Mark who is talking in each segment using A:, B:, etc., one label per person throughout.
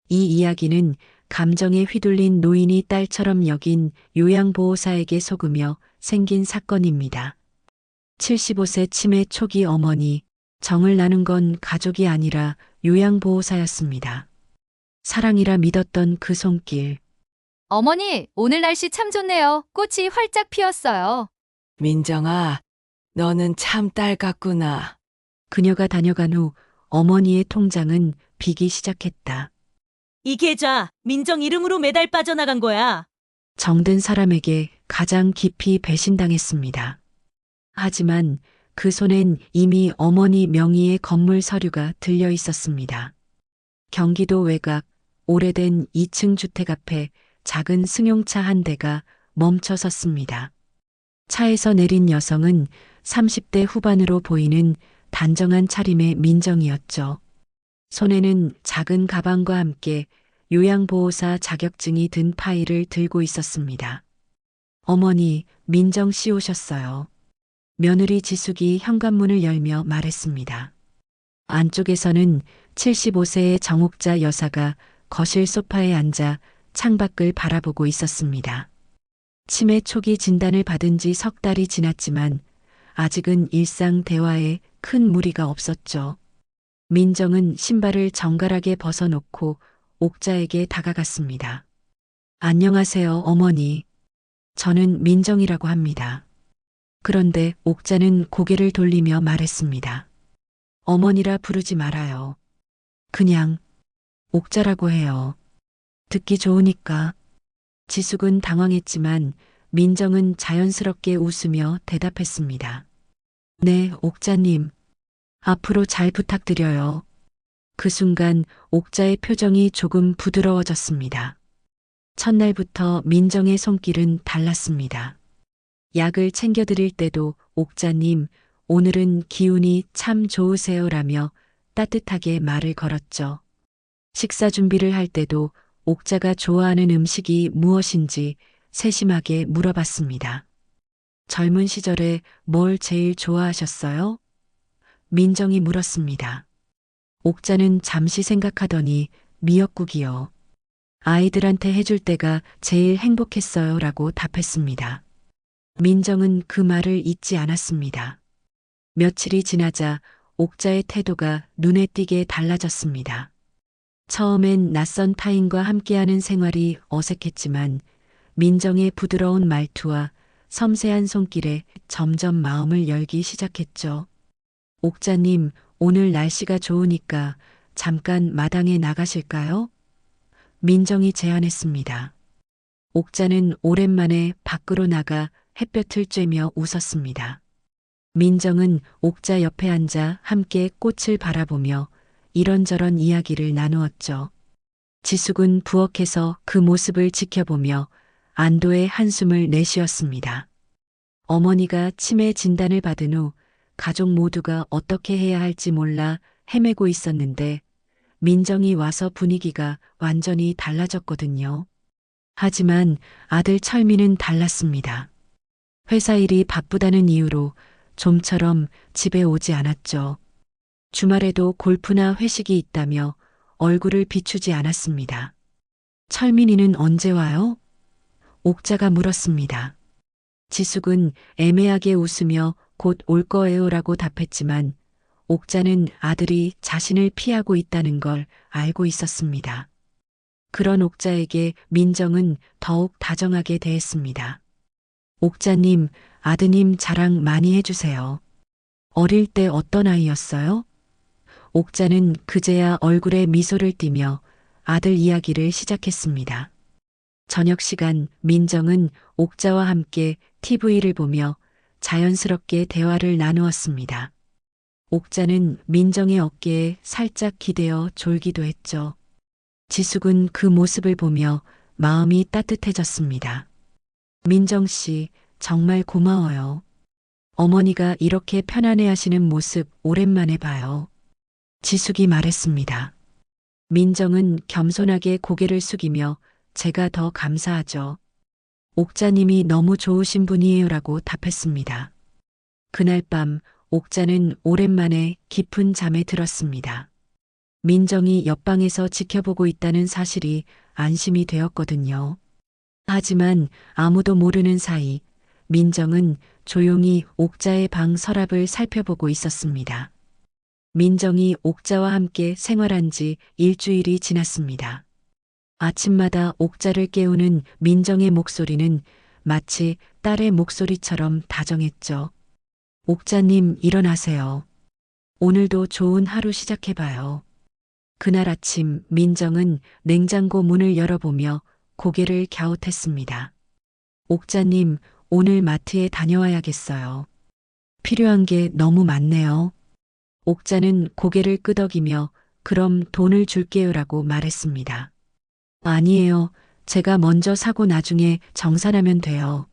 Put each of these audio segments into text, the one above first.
A: 이 이야기는 감정에 휘둘린 노인이 딸처럼 여긴 요양보호사에게 속으며 생긴 사건입니다. 75세 치매 초기 어머니, 정을 나눈 건 가족이 아니라 요양보호사였습니다. 사랑이라 믿었던 그 손길.
B: 어머니, 오늘 날씨 참 좋네요. 꽃이 활짝 피었어요.
C: 민정아, 너는 참 딸 같구나.
A: 그녀가 다녀간 후 어머니의 통장은 비기 시작했다.
D: 이 계좌 민정 이름으로 매달 빠져나간 거야.
A: 정든 사람에게 가장 깊이 배신당했습니다. 하지만 그 손엔 이미 어머니 명의의 건물 서류가 들려 있었습니다. 경기도 외곽 오래된 2층 주택 앞에 작은 승용차 한 대가 멈춰 섰습니다. 차에서 내린 여성은 30대 후반으로 보이는 단정한 차림의 민정이었죠. 손에는 작은 가방과 함께 요양보호사 자격증이 든 파일을 들고 있었습니다. 어머니, 민정 씨 오셨어요. 며느리 지숙이 현관문을 열며 말했습니다. 안쪽에서는 75세의 정옥자 여사가 거실 소파에 앉아 창밖을 바라보고 있었습니다. 치매 초기 진단을 받은 지 석 달이 지났지만 아직은 일상 대화에 큰 무리가 없었죠. 민정은 신발을 정갈하게 벗어놓고 옥자에게 다가갔습니다. 안녕하세요, 어머니. 저는 민정이라고 합니다. 그런데 옥자는 고개를 돌리며 말했습니다. 어머니라 부르지 말아요. 그냥 옥자라고 해요. 듣기 좋으니까. 지숙은 당황했지만 민정은 자연스럽게 웃으며 대답했습니다. 네, 옥자님. 앞으로 잘 부탁드려요. 그 순간 옥자의 표정이 조금 부드러워졌습니다. 첫날부터 민정의 손길은 달랐습니다. 약을 챙겨드릴 때도 옥자님, 오늘은 기운이 참 좋으세요라며 따뜻하게 말을 걸었죠. 식사 준비를 할 때도 옥자가 좋아하는 음식이 무엇인지 세심하게 물어봤습니다. 젊은 시절에 뭘 제일 좋아하셨어요? 민정이 물었습니다. 옥자는 잠시 생각하더니 미역국이요. 아이들한테 해줄 때가 제일 행복했어요 라고 답했습니다. 민정은 그 말을 잊지 않았습니다. 며칠이 지나자 옥자의 태도가 눈에 띄게 달라졌습니다. 처음엔 낯선 타인과 함께하는 생활이 어색했지만 민정의 부드러운 말투와 섬세한 손길에 점점 마음을 열기 시작했죠. 옥자님, 오늘 날씨가 좋으니까 잠깐 마당에 나가실까요? 민정이 제안했습니다. 옥자는 오랜만에 밖으로 나가 햇볕을 쬐며 웃었습니다. 민정은 옥자 옆에 앉아 함께 꽃을 바라보며 이런저런 이야기를 나누었죠. 지숙은 부엌에서 그 모습을 지켜보며 안도의 한숨을 내쉬었습니다. 어머니가 치매 진단을 받은 후 가족 모두가 어떻게 해야 할지 몰라 헤매고 있었는데 민정이 와서 분위기가 완전히 달라졌거든요. 하지만 아들 철민은 달랐습니다. 회사 일이 바쁘다는 이유로 좀처럼 집에 오지 않았죠. 주말에도 골프나 회식이 있다며 얼굴을 비추지 않았습니다. 철민이는 언제 와요? 옥자가 물었습니다. 지숙은 애매하게 웃으며 곧 올 거예요라고 답했지만 옥자는 아들이 자신을 피하고 있다는 걸 알고 있었습니다. 그런 옥자에게 민정은 더욱 다정하게 대했습니다. 옥자님, 아드님 자랑 많이 해주세요. 어릴 때 어떤 아이였어요? 옥자는 그제야 얼굴에 미소를 띠며 아들 이야기를 시작했습니다. 저녁 시간 민정은 옥자와 함께 TV를 보며 자연스럽게 대화를 나누었습니다. 옥자는 민정의 어깨에 살짝 기대어 졸기도 했죠. 지숙은 그 모습을 보며 마음이 따뜻해졌습니다. 민정 씨, 정말 고마워요. 어머니가 이렇게 편안해 하시는 모습 오랜만에 봐요. 지숙이 말했습니다. 민정은 겸손하게 고개를 숙이며 제가 더 감사하죠. 옥자님이 너무 좋으신 분이에요라고 답했습니다. 그날 밤 옥자는 오랜만에 깊은 잠에 들었습니다. 민정이 옆방에서 지켜보고 있다는 사실이 안심이 되었거든요. 하지만 아무도 모르는 사이 민정은 조용히 옥자의 방 서랍을 살펴보고 있었습니다. 민정이 옥자와 함께 생활한 지 일주일이 지났습니다. 아침마다 옥자를 깨우는 민정의 목소리는 마치 딸의 목소리처럼 다정했죠. 옥자님, 일어나세요. 오늘도 좋은 하루 시작해봐요. 그날 아침 민정은 냉장고 문을 열어보며 고개를 갸웃했습니다. 옥자님, 오늘 마트에 다녀와야겠어요. 필요한 게 너무 많네요. 옥자는 고개를 끄덕이며 그럼 돈을 줄게요라고 말했습니다. 아니에요. 제가 먼저 사고 나중에 정산하면 돼요.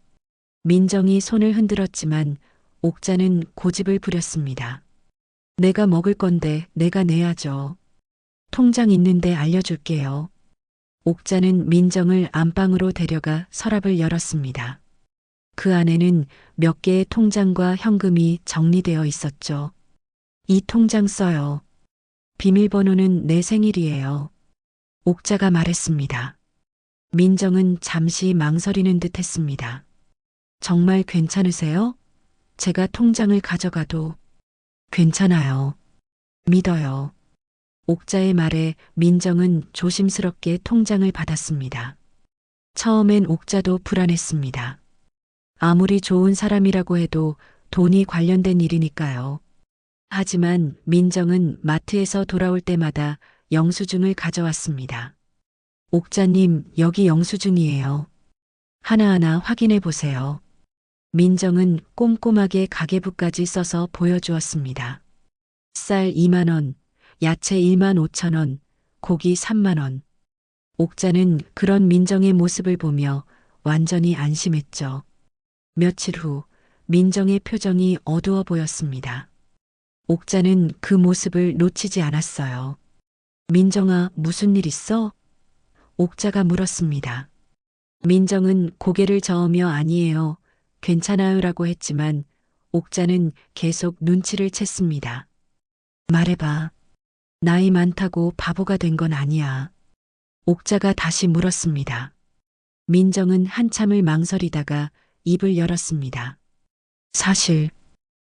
A: 민정이 손을 흔들었지만 옥자는 고집을 부렸습니다. 내가 먹을 건데 내가 내야죠. 통장 있는데 알려줄게요. 옥자는 민정을 안방으로 데려가 서랍을 열었습니다. 그 안에는 몇 개의 통장과 현금이 정리되어 있었죠. 이 통장 써요. 비밀번호는 내 생일이에요. 옥자가 말했습니다. 민정은 잠시 망설이는 듯 했습니다. 정말 괜찮으세요? 제가 통장을 가져가도 괜찮아요. 믿어요. 옥자의 말에 민정은 조심스럽게 통장을 받았습니다. 처음엔 옥자도 불안했습니다. 아무리 좋은 사람이라고 해도 돈이 관련된 일이니까요. 하지만 민정은 마트에서 돌아올 때마다 영수증을 가져왔습니다. 옥자님, 여기 영수증이에요. 하나하나 확인해 보세요. 민정은 꼼꼼하게 가계부까지 써서 보여주었습니다. 쌀 2만 원, 야채 1만 5천 원, 고기 3만 원. 옥자는 그런 민정의 모습을 보며 완전히 안심했죠. 며칠 후 민정의 표정이 어두워 보였습니다. 옥자는 그 모습을 놓치지 않았어요. 민정아, 무슨 일 있어? 옥자가 물었습니다. 민정은 고개를 저으며 아니에요. 괜찮아요라고 했지만 옥자는 계속 눈치를 챘습니다. 말해봐. 나이 많다고 바보가 된 건 아니야. 옥자가 다시 물었습니다. 민정은 한참을 망설이다가 입을 열었습니다. 사실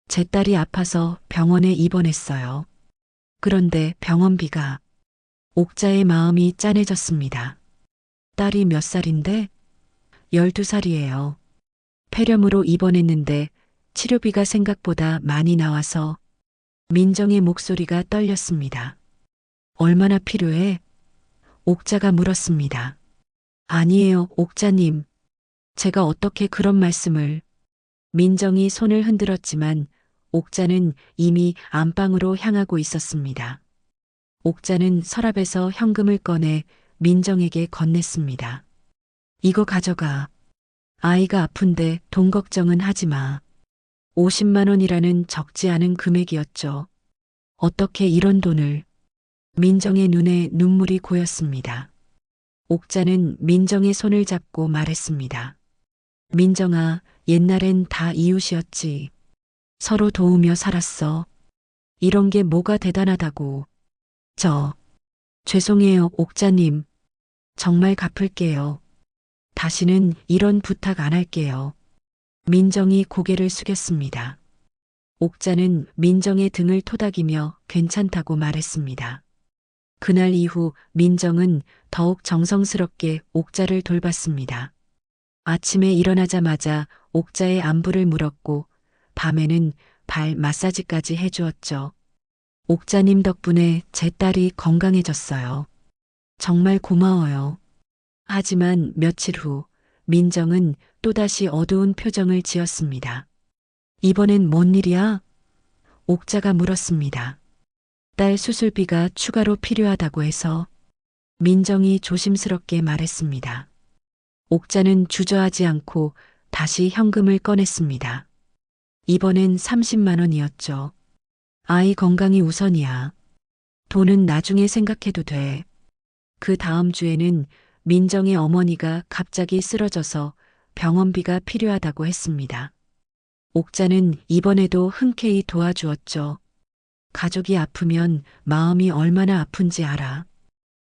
A: 제 딸이 아파서 병원에 입원했어요. 그런데 병원비가 옥자의 마음이 짠해졌습니다. 딸이 몇 살인데? 12살이에요. 폐렴으로 입원했는데 치료비가 생각보다 많이 나와서 민정의 목소리가 떨렸습니다. 얼마나 필요해? 옥자가 물었습니다. 아니에요, 옥자님. 제가 어떻게 그런 말씀을. 민정이 손을 흔들었지만 옥자는 이미 안방으로 향하고 있었습니다. 옥자는 서랍에서 현금을 꺼내 민정에게 건넸습니다. 이거 가져가. 아이가 아픈데 돈 걱정은 하지 마. 50만 원이라는 적지 않은 금액이었죠. 어떻게 이런 돈을. 민정의 눈에 눈물이 고였습니다. 옥자는 민정의 손을 잡고 말했습니다. 민정아, 옛날엔 다 이웃이었지. 서로 도우며 살았어. 이런 게 뭐가 대단하다고. 죄송해요, 옥자님. 정말 갚을게요. 다시는 이런 부탁 안 할게요. 민정이 고개를 숙였습니다. 옥자는 민정의 등을 토닥이며 괜찮다고 말했습니다. 그날 이후 민정은 더욱 정성스럽게 옥자를 돌봤습니다. 아침에 일어나자마자 옥자의 안부를 물었고 밤에는 발 마사지까지 해주었죠. 옥자님 덕분에 제 딸이 건강해졌어요. 정말 고마워요. 하지만 며칠 후 민정은 또다시 어두운 표정을 지었습니다. 이번엔 뭔 일이야? 옥자가 물었습니다. 딸 수술비가 추가로 필요하다고 해서 민정이 조심스럽게 말했습니다. 옥자는 주저하지 않고 다시 현금을 꺼냈습니다. 이번엔 30만 원이었죠. 아이 건강이 우선이야. 돈은 나중에 생각해도 돼. 그 다음 주에는 민정의 어머니가 갑자기 쓰러져서 병원비가 필요하다고 했습니다. 옥자는 이번에도 흔쾌히 도와주었죠. 가족이 아프면 마음이 얼마나 아픈지 알아.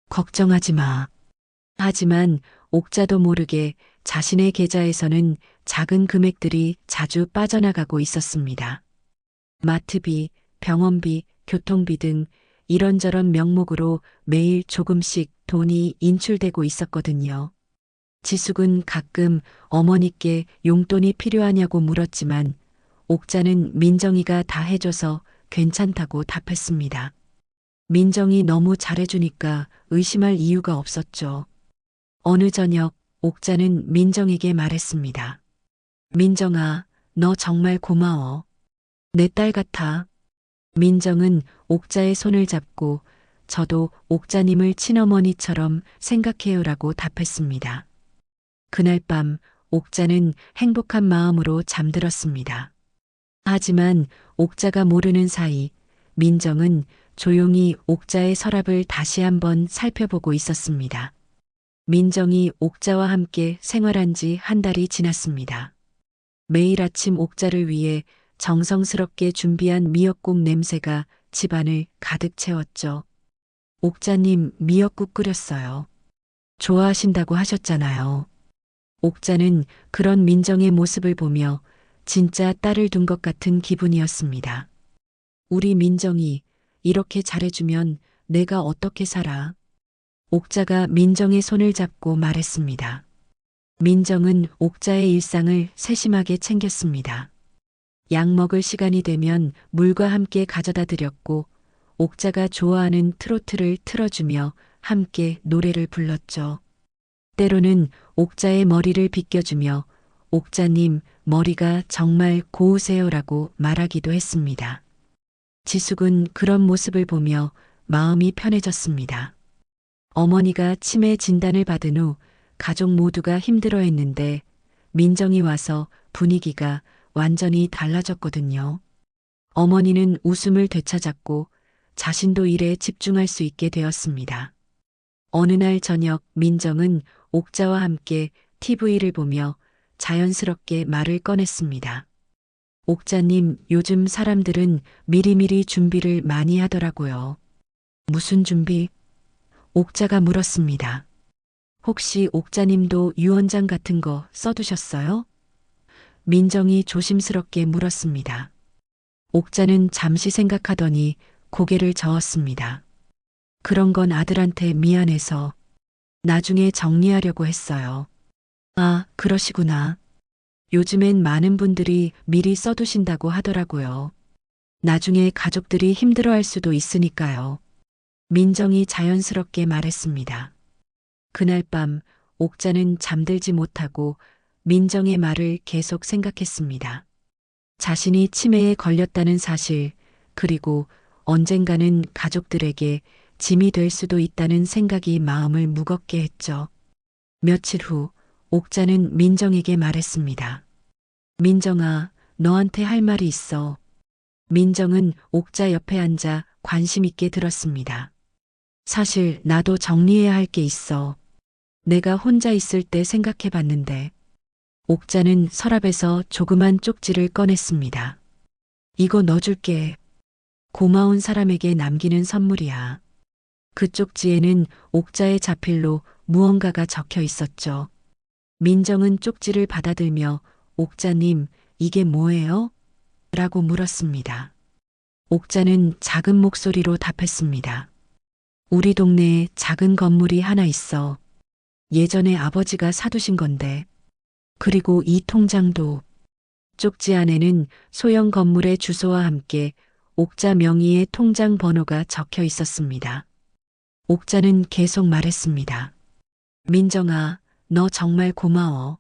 A: 걱정하지 마. 하지만 옥자도 모르게 자신의 계좌에서는 작은 금액들이 자주 빠져나가고 있었습니다. 마트비, 병원비, 교통비 등 이런저런 명목으로 매일 조금씩 돈이 인출되고 있었거든요. 지숙은 가끔 어머니께 용돈이 필요하냐고 물었지만 옥자는 민정이가 다 해줘서 괜찮다고 답했습니다. 민정이 너무 잘해주니까 의심할 이유가 없었죠. 어느 저녁 옥자는 민정에게 말했습니다. 민정아, 너 정말 고마워. 내 딸 같아. 민정은 옥자의 손을 잡고 저도 옥자님을 친어머니처럼 생각해요라고 답했습니다. 그날 밤 옥자는 행복한 마음으로 잠들었습니다. 하지만 옥자가 모르는 사이 민정은 조용히 옥자의 서랍을 다시 한번 살펴보고 있었습니다. 민정이 옥자와 함께 생활한 지 한 달이 지났습니다. 매일 아침 옥자를 위해 정성스럽게 준비한 미역국 냄새가 집안을 가득 채웠죠. 옥자님 미역국 끓였어요. 좋아하신다고 하셨잖아요. 옥자는 그런 민정의 모습을 보며 진짜 딸을 둔 것 같은 기분이었습니다. 우리 민정이 이렇게 잘해주면 내가 어떻게 살아? 옥자가 민정의 손을 잡고 말했습니다. 민정은 옥자의 일상을 세심하게 챙겼습니다. 약 먹을 시간이 되면 물과 함께 가져다 드렸고 옥자가 좋아하는 트로트를 틀어주며 함께 노래를 불렀죠. 때로는 옥자의 머리를 빗겨주며 옥자님 머리가 정말 고우세요라고 말하기도 했습니다. 지숙은 그런 모습을 보며 마음이 편해졌습니다. 어머니가 치매 진단을 받은 후 가족 모두가 힘들어했는데 민정이 와서 분위기가 완전히 달라졌거든요. 어머니는 웃음을 되찾았고 자신도 일에 집중할 수 있게 되었습니다. 어느 날 저녁 민정은 옥자와 함께 TV를 보며 자연스럽게 말을 꺼냈습니다. 옥자님, 요즘 사람들은 미리미리 준비를 많이 하더라고요. 무슨 준비? 옥자가 물었습니다. 혹시 옥자님도 유언장 같은 거 써두셨어요? 민정이 조심스럽게 물었습니다. 옥자는 잠시 생각하더니 고개를 저었습니다. 그런 건 아들한테 미안해서 나중에 정리하려고 했어요. 아, 그러시구나. 요즘엔 많은 분들이 미리 써두신다고 하더라고요. 나중에 가족들이 힘들어할 수도 있으니까요. 민정이 자연스럽게 말했습니다. 그날 밤 옥자는 잠들지 못하고 민정의 말을 계속 생각했습니다. 자신이 치매에 걸렸다는 사실, 그리고 언젠가는 가족들에게 짐이 될 수도 있다는 생각이 마음을 무겁게 했죠. 며칠 후 옥자는 민정에게 말했습니다. 민정아, 너한테 할 말이 있어. 민정은 옥자 옆에 앉아 관심 있게 들었습니다. 사실 나도 정리해야 할 게 있어. 내가 혼자 있을 때 생각해 봤는데. 옥자는 서랍에서 조그만 쪽지를 꺼냈습니다. 이거 넣어줄게. 고마운 사람에게 남기는 선물이야. 그 쪽지에는 옥자의 자필로 무언가가 적혀 있었죠. 민정은 쪽지를 받아들며 옥자님, 이게 뭐예요? 라고 물었습니다. 옥자는 작은 목소리로 답했습니다. 우리 동네에 작은 건물이 하나 있어. 예전에 아버지가 사두신 건데. 그리고 이 통장도. 쪽지 안에는 소형 건물의 주소와 함께 옥자 명의의 통장 번호가 적혀 있었습니다. 옥자는 계속 말했습니다. 민정아, 너 정말 고마워.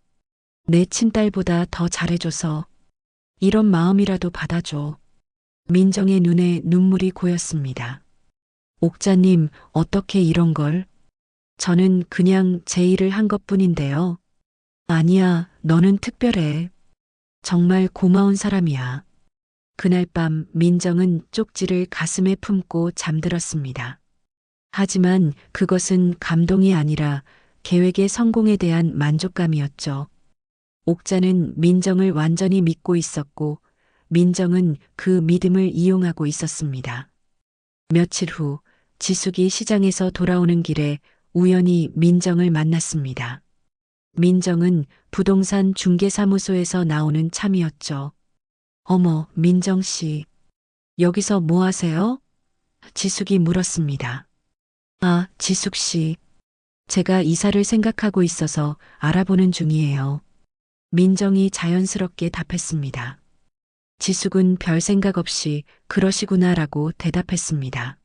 A: 내 친딸보다 더 잘해줘서 이런 마음이라도 받아줘. 민정의 눈에 눈물이 고였습니다. 옥자님, 어떻게 이런 걸? 저는 그냥 제 일을 한 것뿐인데요. 아니야, 너는 특별해. 정말 고마운 사람이야. 그날 밤 민정은 쪽지를 가슴에 품고 잠들었습니다. 하지만 그것은 감동이 아니라 계획의 성공에 대한 만족감이었죠. 옥자는 민정을 완전히 믿고 있었고 민정은 그 믿음을 이용하고 있었습니다. 며칠 후 지숙이 시장에서 돌아오는 길에 우연히 민정을 만났습니다. 민정은 부동산 중개사무소에서 나오는 참이었죠. 어머, 민정 씨. 여기서 뭐 하세요? 지숙이 물었습니다. 아, 지숙 씨. 제가 이사를 생각하고 있어서 알아보는 중이에요. 민정이 자연스럽게 답했습니다. 지숙은 별 생각 없이 그러시구나라고 대답했습니다.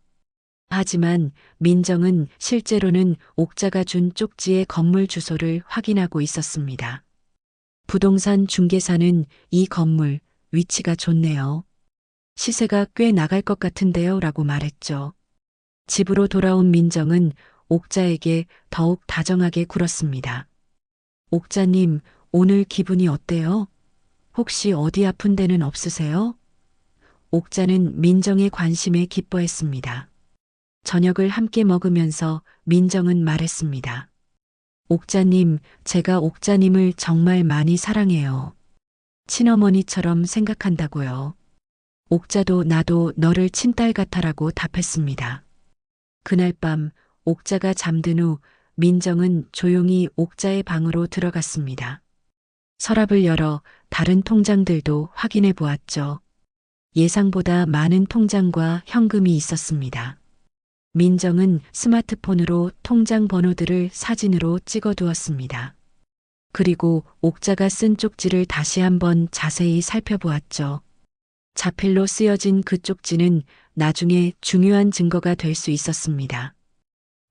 A: 하지만 민정은 실제로는 옥자가 준 쪽지의 건물 주소를 확인하고 있었습니다. 부동산 중개사는 이 건물 위치가 좋네요. 시세가 꽤 나갈 것 같은데요 라고 말했죠. 집으로 돌아온 민정은 옥자에게 더욱 다정하게 굴었습니다. 옥자님, 오늘 기분이 어때요? 혹시 어디 아픈 데는 없으세요? 옥자는 민정의 관심에 기뻐했습니다. 저녁을 함께 먹으면서 민정은 말했습니다. 옥자님, 제가 옥자님을 정말 많이 사랑해요. 친어머니처럼 생각한다고요. 옥자도 나도 너를 친딸 같아라고 답했습니다. 그날 밤 옥자가 잠든 후 민정은 조용히 옥자의 방으로 들어갔습니다. 서랍을 열어 다른 통장들도 확인해 보았죠. 예상보다 많은 통장과 현금이 있었습니다. 민정은 스마트폰으로 통장 번호들을 사진으로 찍어 두었습니다. 그리고 옥자가 쓴 쪽지를 다시 한번 자세히 살펴보았죠. 자필로 쓰여진 그 쪽지는 나중에 중요한 증거가 될 수 있었습니다.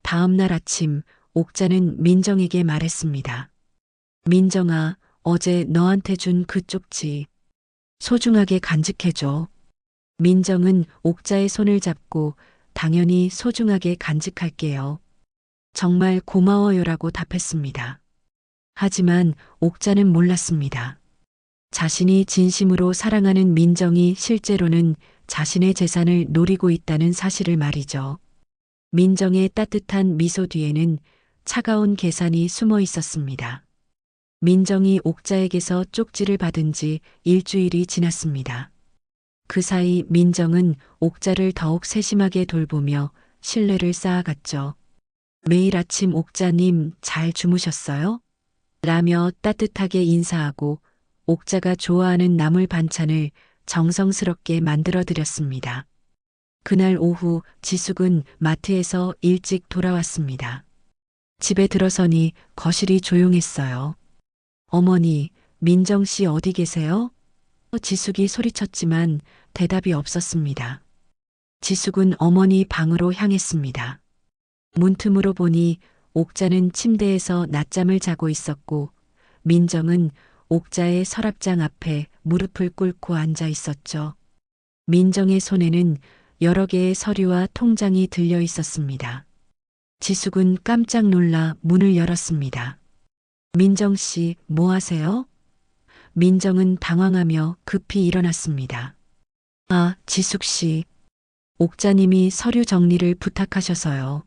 A: 다음 날 아침 옥자는 민정에게 말했습니다. 민정아, 어제 너한테 준 그 쪽지 소중하게 간직해줘. 민정은 옥자의 손을 잡고 당연히 소중하게 간직할게요. 정말 고마워요라고 답했습니다. 하지만 옥자는 몰랐습니다. 자신이 진심으로 사랑하는 민정이 실제로는 자신의 재산을 노리고 있다는 사실을 말이죠. 민정의 따뜻한 미소 뒤에는 차가운 계산이 숨어 있었습니다. 민정이 옥자에게서 쪽지를 받은 지 일주일이 지났습니다. 그 사이 민정은 옥자를 더욱 세심하게 돌보며 신뢰를 쌓아갔죠. 매일 아침 옥자님 잘 주무셨어요? 라며 따뜻하게 인사하고 옥자가 좋아하는 나물 반찬을 정성스럽게 만들어 드렸습니다. 그날 오후 지숙은 마트에서 일찍 돌아왔습니다. 집에 들어서니 거실이 조용했어요. 어머니, 민정 씨 어디 계세요? 지숙이 소리쳤지만 대답이 없었습니다. 지숙은 어머니 방으로 향했습니다. 문틈으로 보니 옥자는 침대에서 낮잠을 자고 있었고 민정은 옥자의 서랍장 앞에 무릎을 꿇고 앉아 있었죠. 민정의 손에는 여러 개의 서류와 통장이 들려 있었습니다. 지숙은 깜짝 놀라 문을 열었습니다. 민정 씨, 뭐 하세요? 민정은 당황하며 급히 일어났습니다. 아, 지숙 씨. 옥자님이 서류 정리를 부탁하셔서요.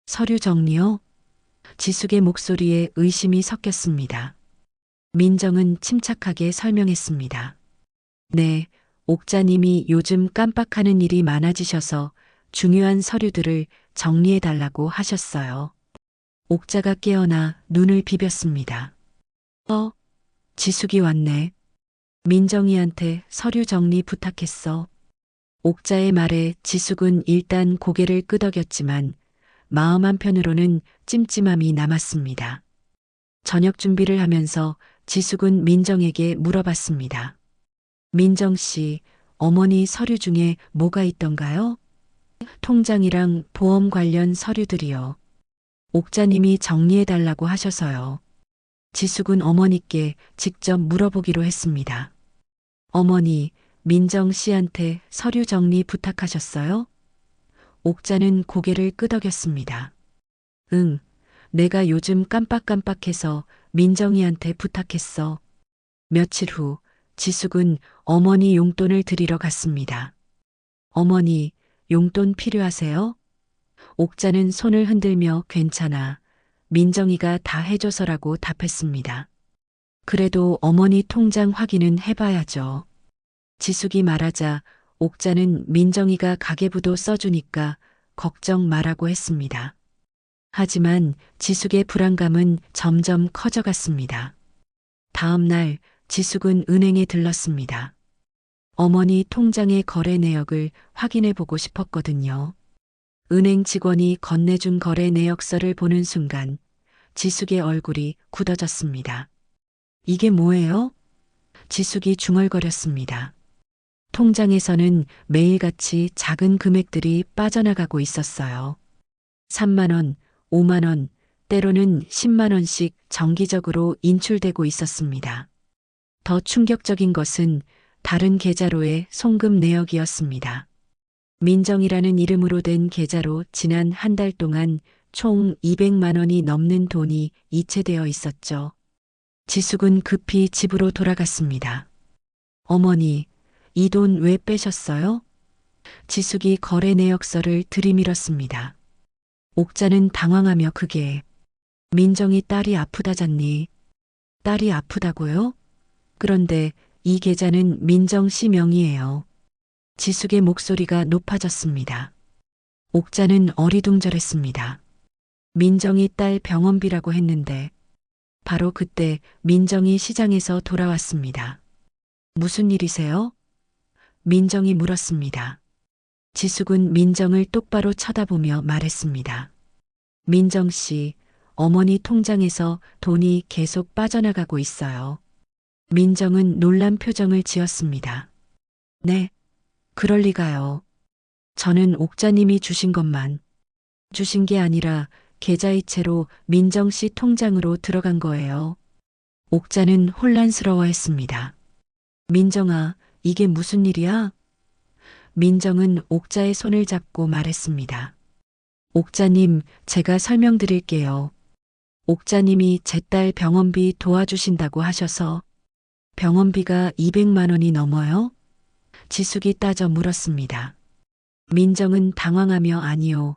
A: 서류 정리요? 지숙의 목소리에 의심이 섞였습니다. 민정은 침착하게 설명했습니다. 네, 옥자님이 요즘 깜빡하는 일이 많아지셔서 중요한 서류들을 정리해달라고 하셨어요. 옥자가 깨어나 눈을 비볐습니다. 지숙이 왔네. 민정이한테 서류 정리 부탁했어. 옥자의 말에 지숙은 일단 고개를 끄덕였지만 마음 한편으로는 찜찜함이 남았습니다. 저녁 준비를 하면서 지숙은 민정에게 물어봤습니다. 민정 씨, 어머니 서류 중에 뭐가 있던가요? 통장이랑 보험 관련 서류들이요. 옥자님이 정리해달라고 하셔서요. 지숙은 어머니께 직접 물어보기로 했습니다. 어머니, 민정 씨한테 서류 정리 부탁하셨어요? 옥자는 고개를 끄덕였습니다. 응, 내가 요즘 깜빡깜빡해서 민정이한테 부탁했어. 며칠 후 지숙은 어머니 용돈을 드리러 갔습니다. 어머니, 용돈 필요하세요? 옥자는 손을 흔들며 괜찮아. 민정이가 다 해줘서라고 답했습니다. 그래도 어머니 통장 확인은 해봐야죠. 지숙이 말하자 옥자는 민정이가 가계부도 써주니까 걱정 말라고 했습니다. 하지만 지숙의 불안감은 점점 커져갔습니다. 다음 날 지숙은 은행에 들렀습니다. 어머니 통장의 거래 내역을 확인해 보고 싶었거든요. 은행 직원이 건네준 거래 내역서를 보는 순간 지숙의 얼굴이 굳어졌습니다. 이게 뭐예요? 지숙이 중얼거렸습니다. 통장에서는 매일같이 작은 금액들이 빠져나가고 있었어요. 3만 원, 5만 원, 때로는 10만 원씩 정기적으로 인출되고 있었습니다. 더 충격적인 것은 다른 계좌로의 송금 내역이었습니다. 민정이라는 이름으로 된 계좌로 지난 한 달 동안 총 200만 원이 넘는 돈이 이체되어 있었죠. 지숙은 급히 집으로 돌아갔습니다. 어머니, 이 돈 왜 빼셨어요? 지숙이 거래 내역서를 들이밀었습니다. 옥자는 당황하며 그게 민정이 딸이 아프다잖니. 딸이 아프다고요? 그런데 이 계좌는 민정 씨 명의예요. 지숙의 목소리가 높아졌습니다. 옥자는 어리둥절했습니다. 민정이 딸 병원비라고 했는데 바로 그때 민정이 시장에서 돌아왔습니다. 무슨 일이세요? 민정이 물었습니다. 지숙은 민정을 똑바로 쳐다보며 말했습니다. 민정 씨, 어머니 통장에서 돈이 계속 빠져나가고 있어요. 민정은 놀란 표정을 지었습니다. 네, 그럴 리가요. 저는 옥자님이 주신 것만 주신 게 아니라 계좌이체로 민정 씨 통장으로 들어간 거예요. 옥자는 혼란스러워했습니다. 민정아, 이게 무슨 일이야? 민정은 옥자의 손을 잡고 말했습니다. 옥자님, 제가 설명드릴게요. 옥자님이 제 딸 병원비 도와주신다고 하셔서 병원비가 200만 원이 넘어요? 지숙이 따져 물었습니다. 민정은 당황하며 아니요.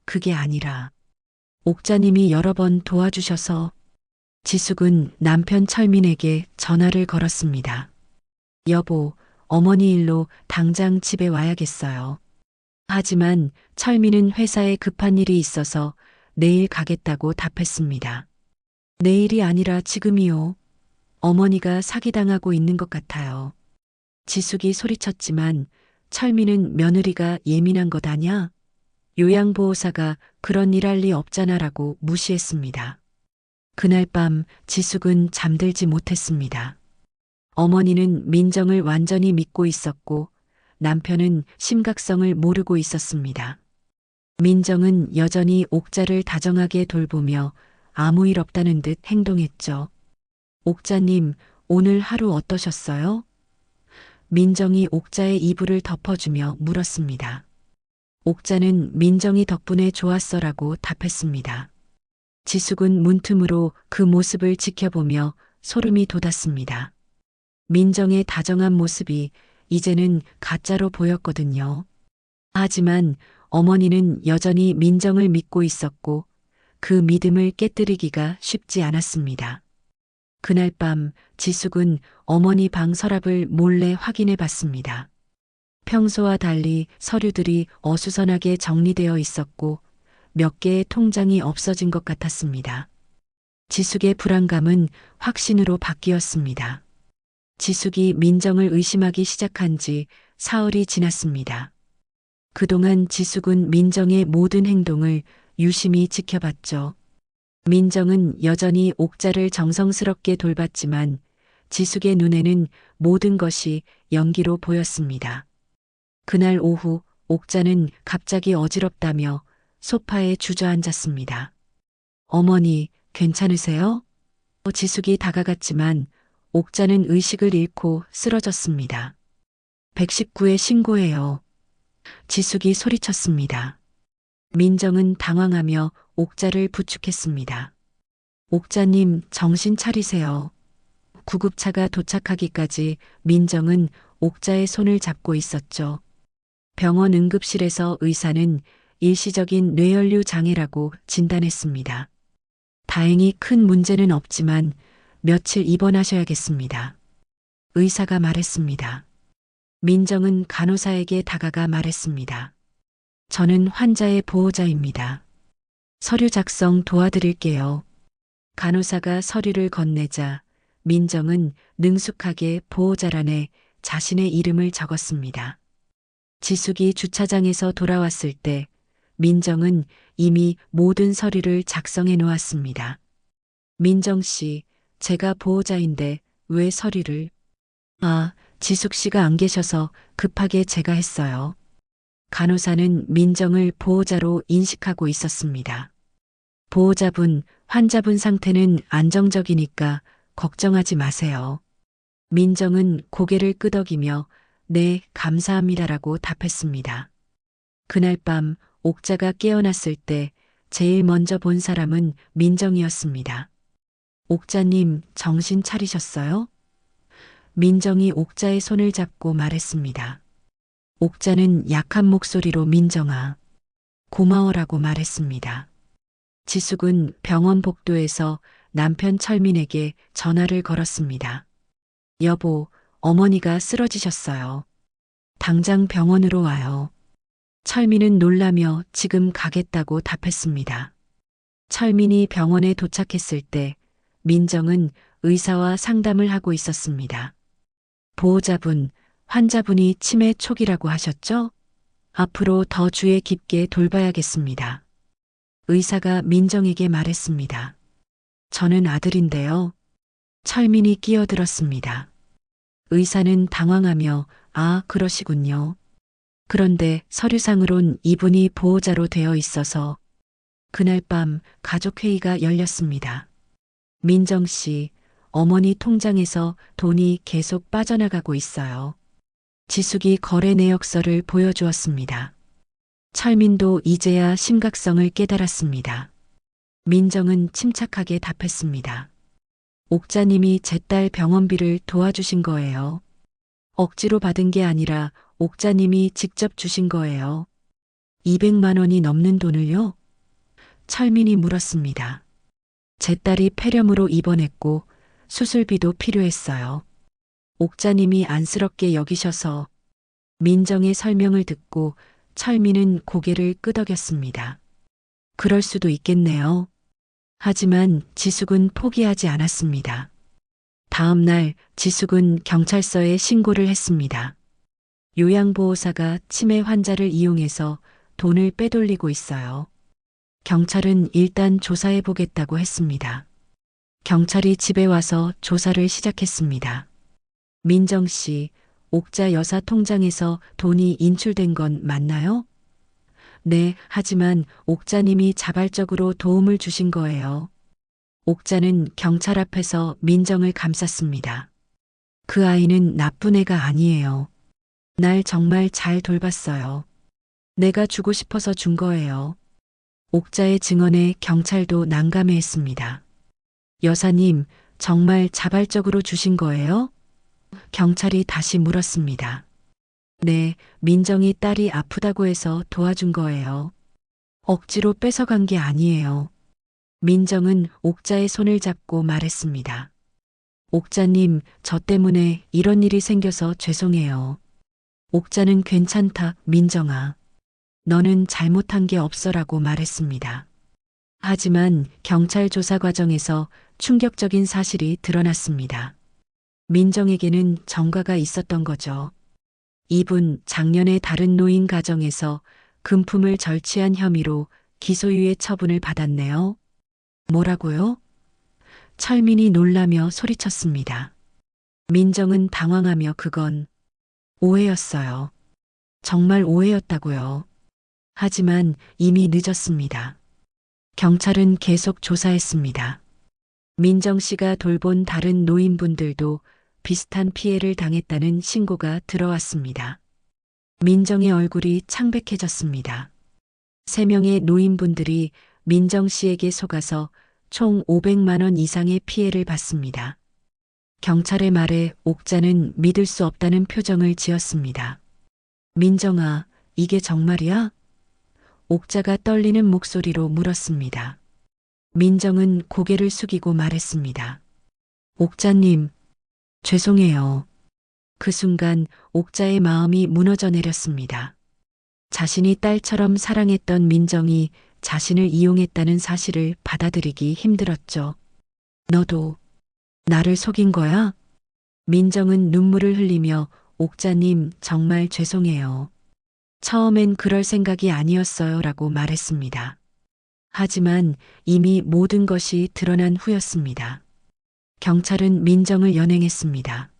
A: 그게 아니라 옥자님이 여러 번 도와주셔서 지숙은 남편 철민에게 전화를 걸었습니다. 여보, 어머니 일로 당장 집에 와야겠어요. 하지만 철민은 회사에 급한 일이 있어서 내일 가겠다고 답했습니다. 내일이 아니라 지금이요. 어머니가 사기당하고 있는 것 같아요. 지숙이 소리쳤지만 철민은 며느리가 예민한 것 아냐? 요양보호사가 그런 일 할 리 없잖아라고 무시했습니다. 그날 밤 지숙은 잠들지 못했습니다. 어머니는 민정을 완전히 믿고 있었고 남편은 심각성을 모르고 있었습니다. 민정은 여전히 옥자를 다정하게 돌보며 아무 일 없다는 듯 행동했죠. 옥자님, 오늘 하루 어떠셨어요? 민정이 옥자의 이불을 덮어주며 물었습니다. 옥자는 민정이 덕분에 좋았어라고 답했습니다. 지숙은 문틈으로 그 모습을 지켜보며 소름이 돋았습니다. 민정의 다정한 모습이 이제는 가짜로 보였거든요. 하지만 어머니는 여전히 민정을 믿고 있었고 그 믿음을 깨뜨리기가 쉽지 않았습니다. 그날 밤 지숙은 어머니 방 서랍을 몰래 확인해 봤습니다. 평소와 달리 서류들이 어수선하게 정리되어 있었고 몇 개의 통장이 없어진 것 같았습니다. 지숙의 불안감은 확신으로 바뀌었습니다. 지숙이 민정을 의심하기 시작한 지 사흘이 지났습니다. 그동안 지숙은 민정의 모든 행동을 유심히 지켜봤죠. 민정은 여전히 옥자를 정성스럽게 돌봤지만 지숙의 눈에는 모든 것이 연기로 보였습니다. 그날 오후 옥자는 갑자기 어지럽다며 소파에 주저앉았습니다. 어머니, 괜찮으세요? 지숙이 다가갔지만 옥자는 의식을 잃고 쓰러졌습니다. 119에 신고해요. 지숙이 소리쳤습니다. 민정은 당황하며 옥자를 부축했습니다. 옥자님, 정신 차리세요. 구급차가 도착하기까지 민정은 옥자의 손을 잡고 있었죠. 병원 응급실에서 의사는 일시적인 뇌혈류 장애라고 진단했습니다. 다행히 큰 문제는 없지만 며칠 입원하셔야겠습니다. 의사가 말했습니다. 민정은 간호사에게 다가가 말했습니다. 저는 환자의 보호자입니다. 서류 작성 도와드릴게요. 간호사가 서류를 건네자 민정은 능숙하게 보호자란에 자신의 이름을 적었습니다. 지숙이 주차장에서 돌아왔을 때 민정은 이미 모든 서류를 작성해 놓았습니다. 민정 씨, 제가 보호자인데 왜 서류를? 아, 지숙 씨가 안 계셔서 급하게 제가 했어요. 간호사는 민정을 보호자로 인식하고 있었습니다. 보호자분, 환자분 상태는 안정적이니까 걱정하지 마세요. 민정은 고개를 끄덕이며 네, 감사합니다라고 답했습니다. 그날 밤 옥자가 깨어났을 때 제일 먼저 본 사람은 민정이었습니다. 옥자님, 정신 차리셨어요? 민정이 옥자의 손을 잡고 말했습니다. 옥자는 약한 목소리로 민정아, 고마워라고 말했습니다. 지숙은 병원 복도에서 남편 철민에게 전화를 걸었습니다. 여보, 어머니가 쓰러지셨어요. 당장 병원으로 와요. 철민은 놀라며 지금 가겠다고 답했습니다. 철민이 병원에 도착했을 때 민정은 의사와 상담을 하고 있었습니다. 보호자분, 환자분이 치매 초기라고 하셨죠? 앞으로 더 주의 깊게 돌봐야겠습니다. 의사가 민정에게 말했습니다. 저는 아들인데요. 철민이 끼어들었습니다. 의사는 당황하며 아, 그러시군요. 그런데 서류상으론 이분이 보호자로 되어 있어서 그날 밤 가족회의가 열렸습니다. 민정 씨, 어머니 통장에서 돈이 계속 빠져나가고 있어요. 지숙이 거래 내역서를 보여주었습니다. 철민도 이제야 심각성을 깨달았습니다. 민정은 침착하게 답했습니다. 옥자님이 제 딸 병원비를 도와주신 거예요. 억지로 받은 게 아니라 옥자님이 직접 주신 거예요. 200만 원이 넘는 돈을요? 철민이 물었습니다. 제 딸이 폐렴으로 입원했고 수술비도 필요했어요. 옥자님이 안쓰럽게 여기셔서 민정의 설명을 듣고 철민은 고개를 끄덕였습니다. 그럴 수도 있겠네요. 하지만 지숙은 포기하지 않았습니다. 다음 날 지숙은 경찰서에 신고를 했습니다. 요양보호사가 치매 환자를 이용해서 돈을 빼돌리고 있어요. 경찰은 일단 조사해 보겠다고 했습니다. 경찰이 집에 와서 조사를 시작했습니다. 민정 씨, 옥자 여사 통장에서 돈이 인출된 건 맞나요? 네, 하지만 옥자님이 자발적으로 도움을 주신 거예요. 옥자는 경찰 앞에서 민정을 감쌌습니다. 그 아이는 나쁜 애가 아니에요. 날 정말 잘 돌봤어요. 내가 주고 싶어서 준 거예요. 옥자의 증언에 경찰도 난감해했습니다. 여사님, 정말 자발적으로 주신 거예요? 경찰이 다시 물었습니다. 네, 민정이 딸이 아프다고 해서 도와준 거예요. 억지로 뺏어간 게 아니에요. 민정은 옥자의 손을 잡고 말했습니다. 옥자님, 저 때문에 이런 일이 생겨서 죄송해요. 옥자는 괜찮다, 민정아. 너는 잘못한 게 없어라고 말했습니다. 하지만 경찰 조사 과정에서 충격적인 사실이 드러났습니다. 민정에게는 전과가 있었던 거죠. 이분 작년에 다른 노인 가정에서 금품을 절취한 혐의로 기소유예 처분을 받았네요. 뭐라고요? 철민이 놀라며 소리쳤습니다. 민정은 당황하며 그건 오해였어요. 정말 오해였다고요. 하지만 이미 늦었습니다. 경찰은 계속 조사했습니다. 민정 씨가 돌본 다른 노인분들도 비슷한 피해를 당했다는 신고가 들어왔습니다. 민정의 얼굴이 창백해졌습니다. 3명의 노인분들이 민정 씨에게 속아서 총 500만 원 이상의 피해를 봤습니다. 경찰의 말에 옥자는 믿을 수 없다는 표정을 지었습니다. 민정아, 이게 정말이야? 옥자가 떨리는 목소리로 물었습니다. 민정은 고개를 숙이고 말했습니다. 옥자님, 죄송해요. 그 순간 옥자의 마음이 무너져 내렸습니다. 자신이 딸처럼 사랑했던 민정이 자신을 이용했다는 사실을 받아들이기 힘들었죠. 너도 나를 속인 거야? 민정은 눈물을 흘리며 옥자님 정말 죄송해요. 처음엔 그럴 생각이 아니었어요 라고 말했습니다. 하지만 이미 모든 것이 드러난 후였습니다. 경찰은 민정을 연행했습니다.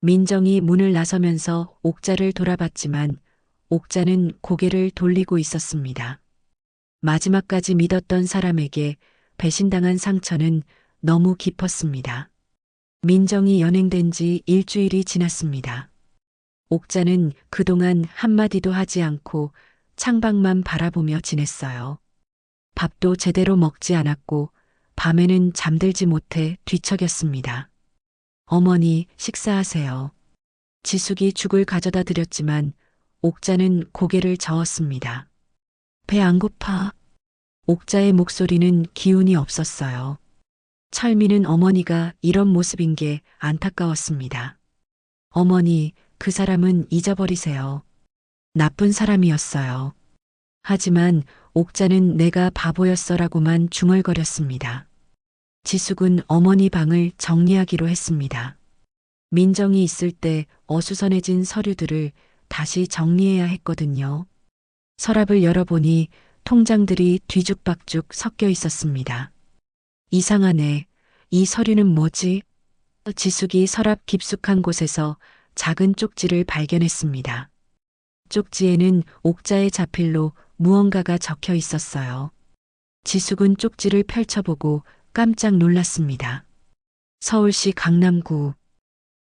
A: 민정이 문을 나서면서 옥자를 돌아봤지만 옥자는 고개를 돌리고 있었습니다. 마지막까지 믿었던 사람에게 배신당한 상처는 너무 깊었습니다. 민정이 연행된 지 일주일이 지났습니다. 옥자는 그동안 한마디도 하지 않고 창밖만 바라보며 지냈어요. 밥도 제대로 먹지 않았고 밤에는 잠들지 못해 뒤척였습니다. 어머니, 식사하세요. 지숙이 죽을 가져다 드렸지만 옥자는 고개를 저었습니다. 배 안 고파. 옥자의 목소리는 기운이 없었어요. 철미는 어머니가 이런 모습인 게 안타까웠습니다. 어머니, 그 사람은 잊어버리세요. 나쁜 사람이었어요. 하지만 옥자는 내가 바보였어라고만 중얼거렸습니다. 지숙은 어머니 방을 정리하기로 했습니다. 민정이 있을 때 어수선해진 서류들을 다시 정리해야 했거든요. 서랍을 열어보니 통장들이 뒤죽박죽 섞여 있었습니다. 이상하네. 이 서류는 뭐지? 지숙이 서랍 깊숙한 곳에서 작은 쪽지를 발견했습니다. 쪽지에는 옥자의 자필로 무언가가 적혀 있었어요. 지숙은 쪽지를 펼쳐보고 깜짝 놀랐습니다. 서울시 강남구.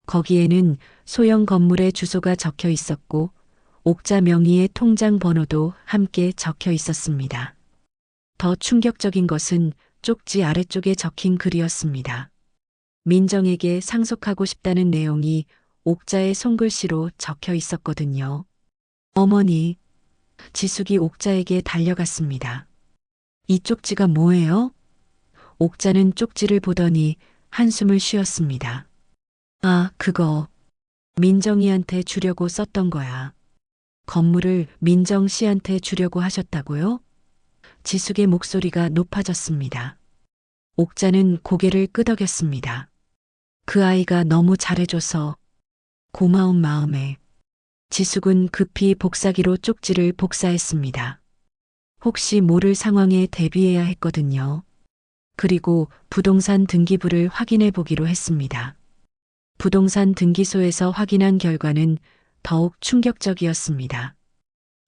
A: 거기에는 소형 건물의 주소가 적혀 있었고 옥자 명의의 통장 번호도 함께 적혀 있었습니다. 더 충격적인 것은 쪽지 아래쪽에 적힌 글이었습니다. 민정에게 상속하고 싶다는 내용이 옥자의 손글씨로 적혀 있었거든요. 어머니, 지숙이 옥자에게 달려갔습니다. 이 쪽지가 뭐예요? 옥자는 쪽지를 보더니 한숨을 쉬었습니다. 아, 그거. 민정이한테 주려고 썼던 거야. 건물을 민정 씨한테 주려고 하셨다고요? 지숙의 목소리가 높아졌습니다. 옥자는 고개를 끄덕였습니다. 그 아이가 너무 잘해줘서 고마운 마음에. 지숙은 급히 복사기로 쪽지를 복사했습니다. 혹시 모를 상황에 대비해야 했거든요. 그리고 부동산 등기부를 확인해 보기로 했습니다. 부동산 등기소에서 확인한 결과는 더욱 충격적이었습니다.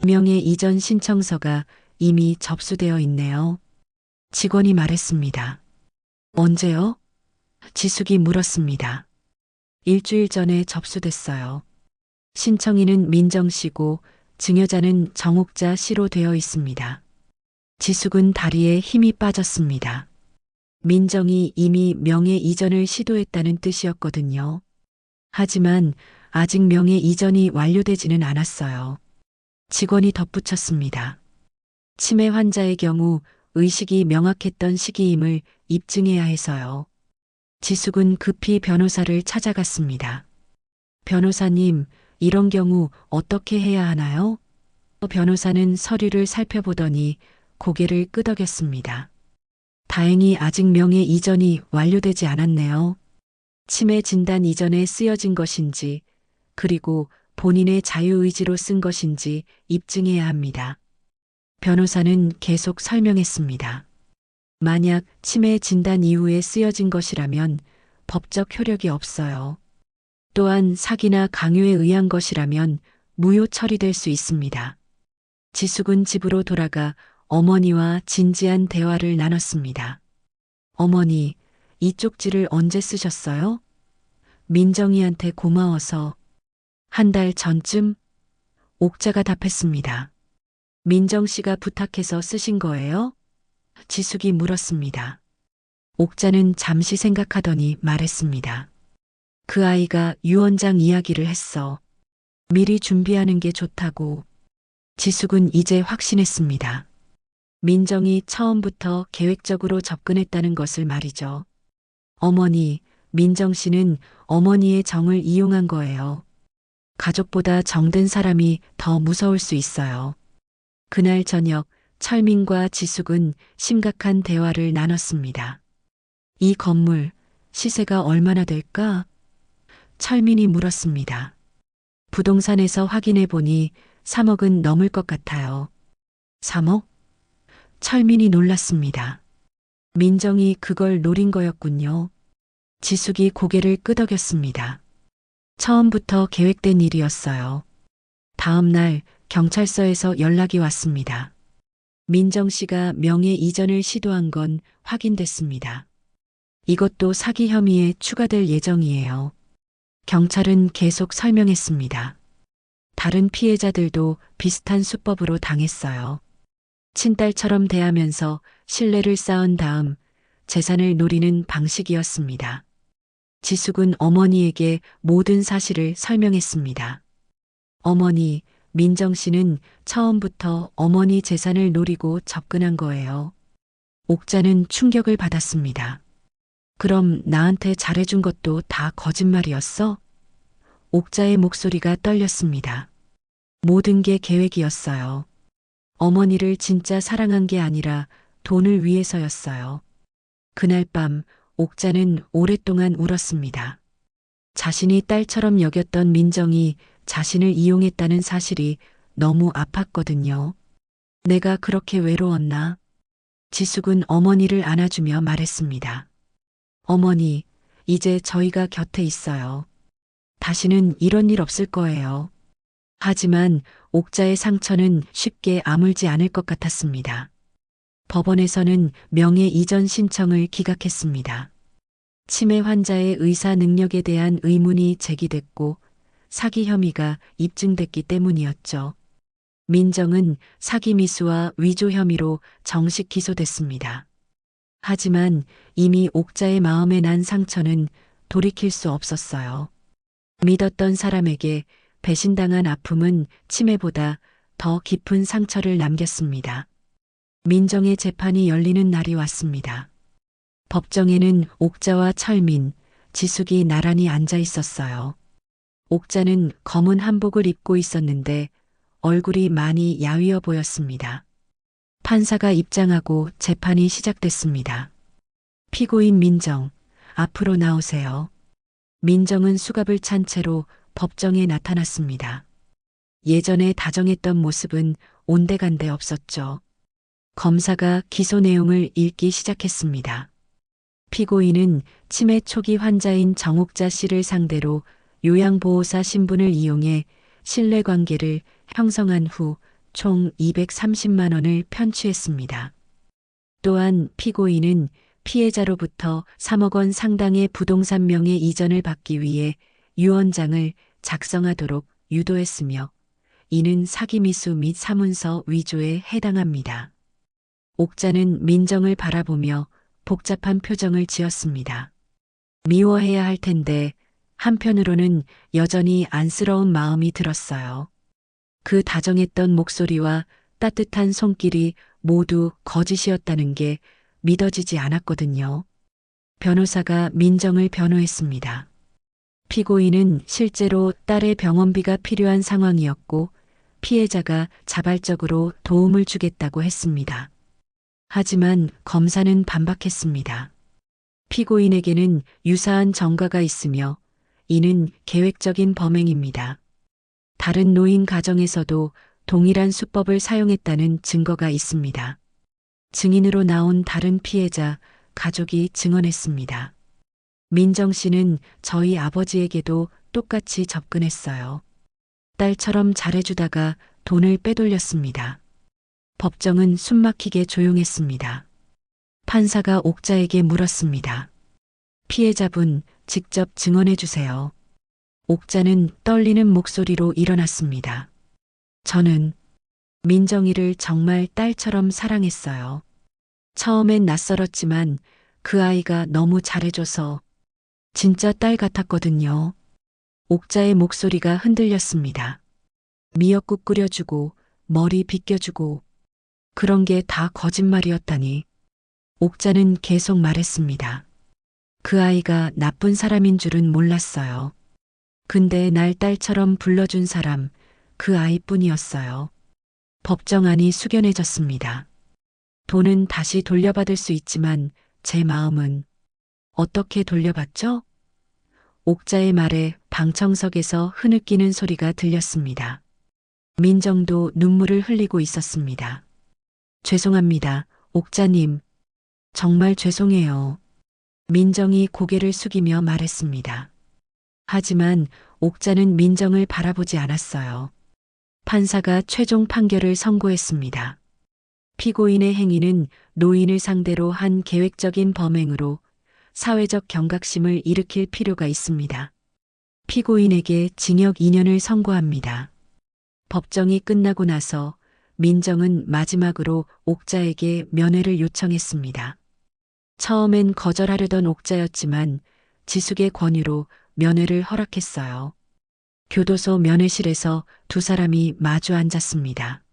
A: 명의 이전 신청서가 이미 접수되어 있네요. 직원이 말했습니다. 언제요? 지숙이 물었습니다. 일주일 전에 접수됐어요. 신청인은 민정 씨고 증여자는 정옥자 씨로 되어 있습니다. 지숙은 다리에 힘이 빠졌습니다. 민정이 이미 명예 이전을 시도했다는 뜻이었거든요. 하지만 아직 명예 이전이 완료되지는 않았어요. 직원이 덧붙였습니다. 치매 환자의 경우 의식이 명확했던 시기임을 입증해야 해서요. 지숙은 급히 변호사를 찾아갔습니다. 변호사님, 이런 경우 어떻게 해야 하나요? 변호사는 서류를 살펴보더니 고개를 끄덕였습니다. 다행히 아직 명예 이전이 완료되지 않았네요. 치매 진단 이전에 쓰여진 것인지, 그리고 본인의 자유의지로 쓴 것인지 입증해야 합니다. 변호사는 계속 설명했습니다. 만약 치매 진단 이후에 쓰여진 것이라면 법적 효력이 없어요. 또한 사기나 강요에 의한 것이라면 무효 처리될 수 있습니다. 지숙은 집으로 돌아가 어머니와 진지한 대화를 나눴습니다. 어머니, 이 쪽지를 언제 쓰셨어요? 민정이한테 고마워서. 한 달 전쯤? 옥자가 답했습니다. 민정 씨가 부탁해서 쓰신 거예요? 지숙이 물었습니다. 옥자는 잠시 생각하더니 말했습니다. 그 아이가 유언장 이야기를 했어. 미리 준비하는 게 좋다고. 지숙은 이제 확신했습니다. 민정이 처음부터 계획적으로 접근했다는 것을 말이죠. 어머니, 민정 씨는 어머니의 정을 이용한 거예요. 가족보다 정든 사람이 더 무서울 수 있어요. 그날 저녁 철민과 지숙은 심각한 대화를 나눴습니다. 이 건물 시세가 얼마나 될까? 철민이 물었습니다. 부동산에서 확인해 보니 3억은 넘을 것 같아요. 3억? 철민이 놀랐습니다. 민정이 그걸 노린 거였군요. 지숙이 고개를 끄덕였습니다. 처음부터 계획된 일이었어요. 다음 날 경찰서에서 연락이 왔습니다. 민정 씨가 명예 이전을 시도한 건 확인됐습니다. 이것도 사기 혐의에 추가될 예정이에요. 경찰은 계속 설명했습니다. 다른 피해자들도 비슷한 수법으로 당했어요. 친딸처럼 대하면서 신뢰를 쌓은 다음 재산을 노리는 방식이었습니다. 지숙은 어머니에게 모든 사실을 설명했습니다. 어머니, 민정 씨는 처음부터 어머니 재산을 노리고 접근한 거예요. 옥자는 충격을 받았습니다. 그럼 나한테 잘해준 것도 다 거짓말이었어? 옥자의 목소리가 떨렸습니다. 모든 게 계획이었어요. 어머니를 진짜 사랑한 게 아니라 돈을 위해서였어요. 그날 밤 옥자는 오랫동안 울었습니다. 자신이 딸처럼 여겼던 민정이 자신을 이용했다는 사실이 너무 아팠거든요. 내가 그렇게 외로웠나? 지숙은 어머니를 안아주며 말했습니다. 어머니, 이제 저희가 곁에 있어요. 다시는 이런 일 없을 거예요. 하지만 옥자의 상처는 쉽게 아물지 않을 것 같았습니다. 법원에서는 명예 이전 신청을 기각했습니다. 치매 환자의 의사 능력에 대한 의문이 제기됐고 사기 혐의가 입증됐기 때문이었죠. 민정은 사기 미수와 위조 혐의로 정식 기소됐습니다. 하지만 이미 옥자의 마음에 난 상처는 돌이킬 수 없었어요. 믿었던 사람에게 배신당한 아픔은 치매보다 더 깊은 상처를 남겼습니다. 민정의 재판이 열리는 날이 왔습니다. 법정에는 옥자와 철민, 지숙이 나란히 앉아 있었어요. 옥자는 검은 한복을 입고 있었는데 얼굴이 많이 야위어 보였습니다. 판사가 입장하고 재판이 시작됐습니다. 피고인 민정, 앞으로 나오세요. 민정은 수갑을 찬 채로 법정에 나타났습니다. 예전에 다정했던 모습은 온데간데 없었죠. 검사가 기소 내용을 읽기 시작했습니다. 피고인은 치매 초기 환자인 정옥자 씨를 상대로 요양보호사 신분을 이용해 신뢰관계를 형성한 후 총 230만 원을 편취했습니다. 또한 피고인은 피해자로부터 3억 원 상당의 부동산 명예 이전을 받기 위해 유언장을 작성하도록 유도했으며 이는 사기미수 및 사문서 위조에 해당합니다. 옥자는 민정을 바라보며 복잡한 표정을 지었습니다. 미워해야 할 텐데 한편으로는 여전히 안쓰러운 마음이 들었어요. 그 다정했던 목소리와 따뜻한 손길이 모두 거짓이었다는 게 믿어지지 않았거든요. 변호사가 민정을 변호했습니다. 피고인은 실제로 딸의 병원비가 필요한 상황이었고 피해자가 자발적으로 도움을 주겠다고 했습니다. 하지만 검사는 반박했습니다. 피고인에게는 유사한 전과가 있으며 이는 계획적인 범행입니다. 다른 노인 가정에서도 동일한 수법을 사용했다는 증거가 있습니다. 증인으로 나온 다른 피해자, 가족이 증언했습니다. 민정 씨는 저희 아버지에게도 똑같이 접근했어요. 딸처럼 잘해주다가 돈을 빼돌렸습니다. 법정은 숨막히게 조용했습니다. 판사가 옥자에게 물었습니다. 피해자분, 직접 증언해 주세요. 옥자는 떨리는 목소리로 일어났습니다. 저는 민정이를 정말 딸처럼 사랑했어요. 처음엔 낯설었지만 그 아이가 너무 잘해줘서 진짜 딸 같았거든요. 옥자의 목소리가 흔들렸습니다. 미역국 끓여주고 머리 빗겨주고 그런 게 다 거짓말이었다니. 옥자는 계속 말했습니다. 그 아이가 나쁜 사람인 줄은 몰랐어요. 근데 날 딸처럼 불러준 사람, 그 아이뿐이었어요. 법정안이 숙연해졌습니다. 돈은 다시 돌려받을 수 있지만 제 마음은 어떻게 돌려받죠? 옥자의 말에 방청석에서 흐느끼는 소리가 들렸습니다. 민정도 눈물을 흘리고 있었습니다. 죄송합니다, 옥자님. 정말 죄송해요. 민정이 고개를 숙이며 말했습니다. 하지만 옥자는 민정을 바라보지 않았어요. 판사가 최종 판결을 선고했습니다. 피고인의 행위는 노인을 상대로 한 계획적인 범행으로 사회적 경각심을 일으킬 필요가 있습니다. 피고인에게 징역 2년을 선고합니다. 법정이 끝나고 나서 민정은 마지막으로 옥자에게 면회를 요청했습니다. 처음엔 거절하려던 옥자였지만 지숙의 권유로 면회를 허락했어요. 교도소 면회실에서 두 사람이 마주 앉았습니다.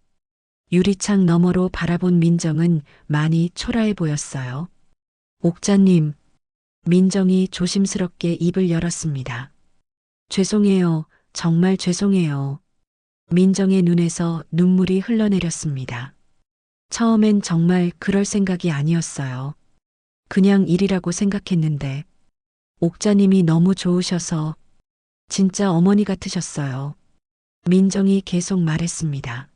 A: 유리창 너머로 바라본 민정은 많이 초라해 보였어요. 옥자님, 민정이 조심스럽게 입을 열었습니다. 죄송해요. 정말 죄송해요. 민정의 눈에서 눈물이 흘러내렸습니다. 처음엔 정말 그럴 생각이 아니었어요. 그냥 일이라고 생각했는데 옥자님이 너무 좋으셔서 진짜 어머니 같으셨어요. 민정이 계속 말했습니다.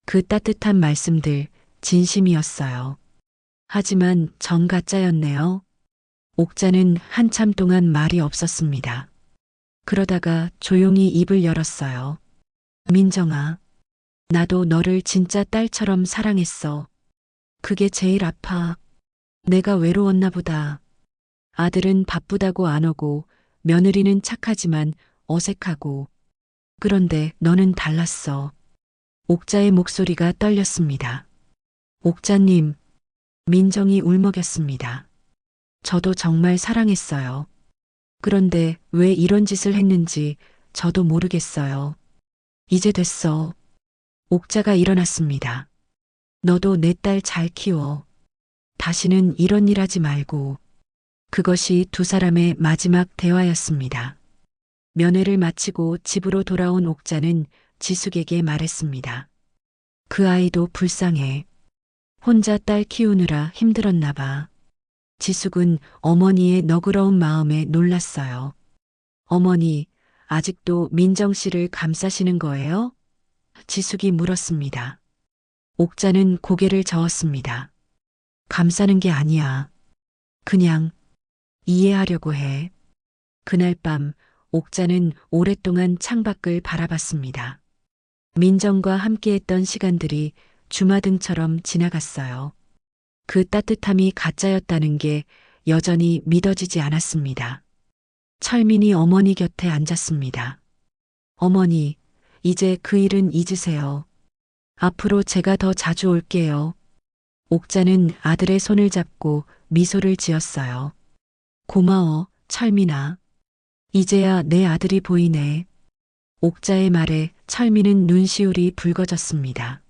A: 그 따뜻한 말씀들 진심이었어요. 하지만 전 가짜였네요. 옥자는 한참 동안 말이 없었습니다. 그러다가 조용히 입을 열었어요. 민정아, 나도 너를 진짜 딸처럼 사랑했어. 그게 제일 아파. 내가 외로웠나 보다. 아들은 바쁘다고 안 오고 며느리는 착하지만 어색하고. 그런데 너는 달랐어. 옥자의 목소리가 떨렸습니다. 옥자님, 민정이 울먹였습니다. 저도 정말 사랑했어요. 그런데 왜 이런 짓을 했는지 저도 모르겠어요. 이제 됐어. 옥자가 일어났습니다. 너도 내 딸 잘 키워. 다시는 이런 일 하지 말고. 그것이 두 사람의 마지막 대화였습니다. 면회를 마치고 집으로 돌아온 옥자는 지숙에게 말했습니다. 그 아이도 불쌍해. 혼자 딸 키우느라 힘들었나 봐. 지숙은 어머니의 너그러운 마음에 놀랐어요. 어머니, 아직도 민정 씨를 감싸시는 거예요? 지숙이 물었습니다. 옥자는 고개를 저었습니다. 감싸는 게 아니야. 그냥 이해하려고 해. 그날 밤 옥자는 오랫동안 창밖을 바라봤습니다. 민정과 함께했던 시간들이 주마등처럼 지나갔어요. 그 따뜻함이 가짜였다는 게 여전히 믿어지지 않았습니다. 철민이 어머니 곁에 앉았습니다. 어머니, 이제 그 일은 잊으세요. 앞으로 제가 더 자주 올게요. 옥자는 아들의 손을 잡고 미소를 지었어요. 고마워, 철민아. 이제야 내 아들이 보이네. 옥자의 말에 철민은 눈시울이 붉어졌습니다.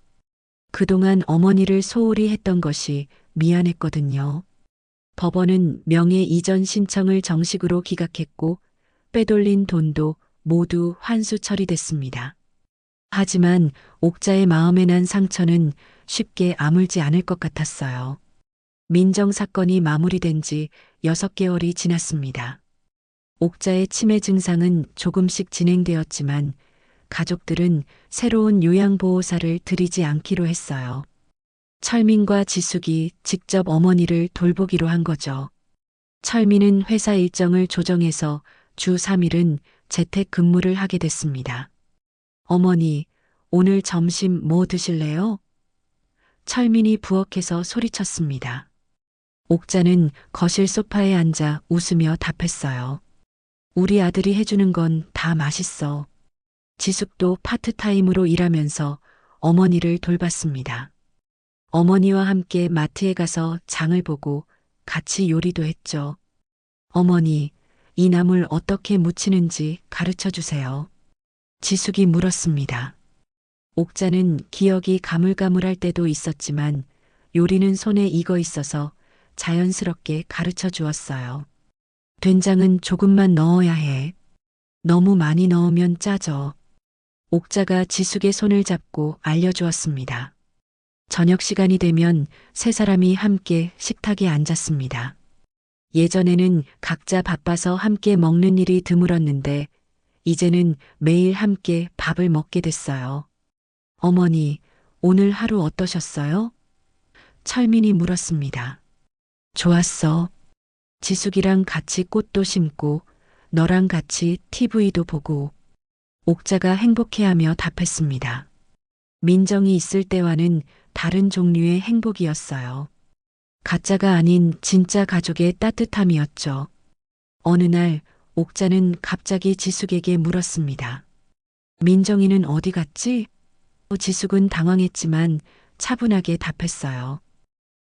A: 그동안 어머니를 소홀히 했던 것이 미안했거든요. 법원은 명예 이전 신청을 정식으로 기각했고 빼돌린 돈도 모두 환수 처리됐습니다. 하지만 옥자의 마음에 난 상처는 쉽게 아물지 않을 것 같았어요. 민정 사건이 마무리된 지 6개월이 지났습니다. 옥자의 치매 증상은 조금씩 진행되었지만 가족들은 새로운 요양보호사를 들이지 않기로 했어요. 철민과 지숙이 직접 어머니를 돌보기로 한 거죠. 철민은 회사 일정을 조정해서 주 3일은 재택 근무를 하게 됐습니다. 어머니, 오늘 점심 뭐 드실래요? 철민이 부엌에서 소리쳤습니다. 옥자는 거실 소파에 앉아 웃으며 답했어요. 우리 아들이 해주는 건 다 맛있어. 지숙도 파트타임으로 일하면서 어머니를 돌봤습니다. 어머니와 함께 마트에 가서 장을 보고 같이 요리도 했죠. 어머니, 이 나물 어떻게 무치는지 가르쳐 주세요. 지숙이 물었습니다. 옥자는 기억이 가물가물할 때도 있었지만 요리는 손에 익어 있어서 자연스럽게 가르쳐 주었어요. 된장은 조금만 넣어야 해. 너무 많이 넣으면 짜져. 옥자가 지숙의 손을 잡고 알려주었습니다. 저녁 시간이 되면 세 사람이 함께 식탁에 앉았습니다. 예전에는 각자 바빠서 함께 먹는 일이 드물었는데 이제는 매일 함께 밥을 먹게 됐어요. 어머니, 오늘 하루 어떠셨어요? 철민이 물었습니다. 좋았어. 지숙이랑 같이 꽃도 심고 너랑 같이 TV도 보고. 옥자가 행복해하며 답했습니다. 민정이 있을 때와는 다른 종류의 행복이었어요. 가짜가 아닌 진짜 가족의 따뜻함이었죠. 어느 날 옥자는 갑자기 지숙에게 물었습니다. 민정이는 어디 갔지? 지숙은 당황했지만 차분하게 답했어요.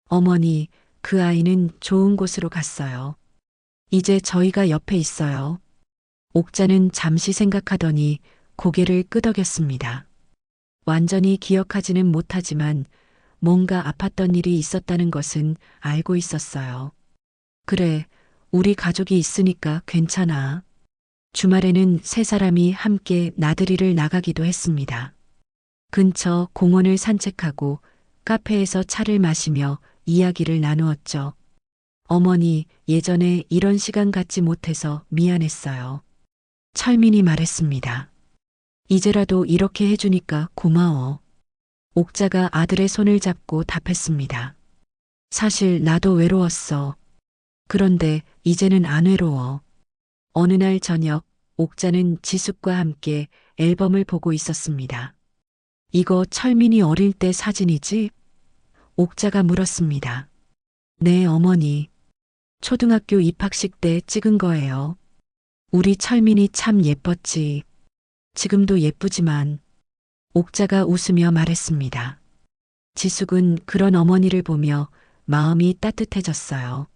A: 어머니, 그 아이는 좋은 곳으로 갔어요. 이제 저희가 옆에 있어요. 옥자는 잠시 생각하더니 고개를 끄덕였습니다. 완전히 기억하지는 못하지만 뭔가 아팠던 일이 있었다는 것은 알고 있었어요. 그래, 우리 가족이 있으니까 괜찮아. 주말에는 세 사람이 함께 나들이를 나가기도 했습니다. 근처 공원을 산책하고 카페에서 차를 마시며 이야기를 나누었죠. 어머니, 예전에 이런 시간 갖지 못해서 미안했어요. 철민이 말했습니다. 이제라도 이렇게 해주니까 고마워. 옥자가 아들의 손을 잡고 답했습니다. 사실 나도 외로웠어. 그런데 이제는 안 외로워. 어느 날 저녁, 옥자는 지숙과 함께 앨범을 보고 있었습니다. 이거 철민이 어릴 때 사진이지? 옥자가 물었습니다. 네, 어머니. 초등학교 입학식 때 찍은 거예요. 우리 철민이 참 예뻤지. 지금도 예쁘지만. 옥자가 웃으며 말했습니다. 지숙은 그런 어머니를 보며 마음이 따뜻해졌어요.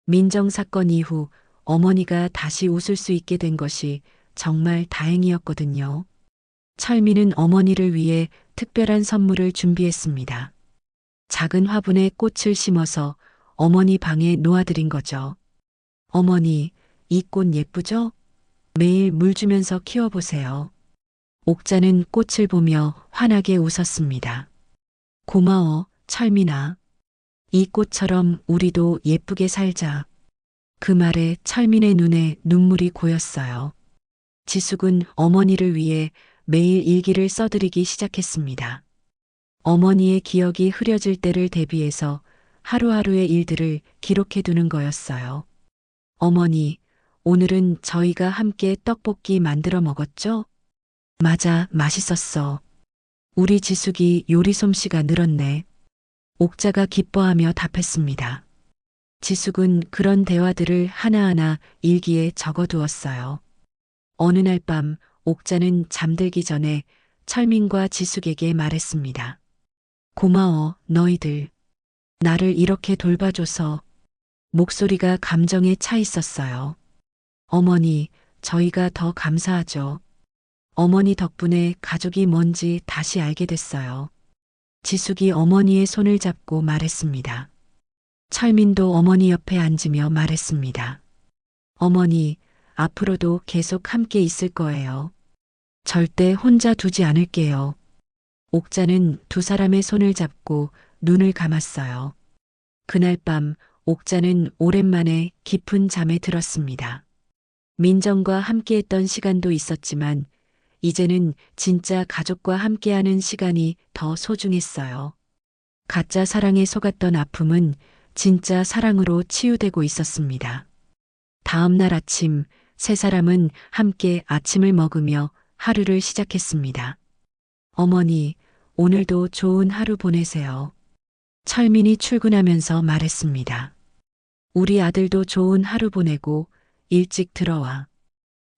A: 민정 사건 이후 어머니가 다시 웃을 수 있게 된 것이 정말 다행이었거든요. 철민은 어머니를 위해 특별한 선물을 준비했습니다. 작은 화분에 꽃을 심어서 어머니 방에 놓아드린 거죠. 어머니, 이 꽃 예쁘죠? 매일 물 주면서 키워보세요. 옥자는 꽃을 보며 환하게 웃었습니다. 고마워, 철민아. 이 꽃처럼 우리도 예쁘게 살자. 그 말에 철민의 눈에 눈물이 고였어요. 지숙은 어머니를 위해 매일 일기를 써드리기 시작했습니다. 어머니의 기억이 흐려질 때를 대비해서 하루하루의 일들을 기록해두는 거였어요. 어머니, 오늘은 저희가 함께 떡볶이 만들어 먹었죠? 맞아, 맛있었어. 우리 지숙이 요리 솜씨가 늘었네. 옥자가 기뻐하며 답했습니다. 지숙은 그런 대화들을 하나하나 일기에 적어두었어요. 어느 날 밤 옥자는 잠들기 전에 철민과 지숙에게 말했습니다. 고마워, 너희들. 나를 이렇게 돌봐줘서. 목소리가 감정에 차 있었어요. 어머니, 저희가 더 감사하죠. 어머니 덕분에 가족이 뭔지 다시 알게 됐어요. 지숙이 어머니의 손을 잡고 말했습니다. 철민도 어머니 옆에 앉으며 말했습니다. 어머니, 앞으로도 계속 함께 있을 거예요. 절대 혼자 두지 않을게요. 옥자는 두 사람의 손을 잡고 눈을 감았어요. 그날 밤 옥자는 오랜만에 깊은 잠에 들었습니다. 민정과 함께했던 시간도 있었지만 이제는 진짜 가족과 함께하는 시간이 더 소중했어요. 가짜 사랑에 속았던 아픔은 진짜 사랑으로 치유되고 있었습니다. 다음 날 아침 세 사람은 함께 아침을 먹으며 하루를 시작했습니다. 어머니, 오늘도 좋은 하루 보내세요. 철민이 출근하면서 말했습니다. 우리 아들도 좋은 하루 보내고 일찍 들어와.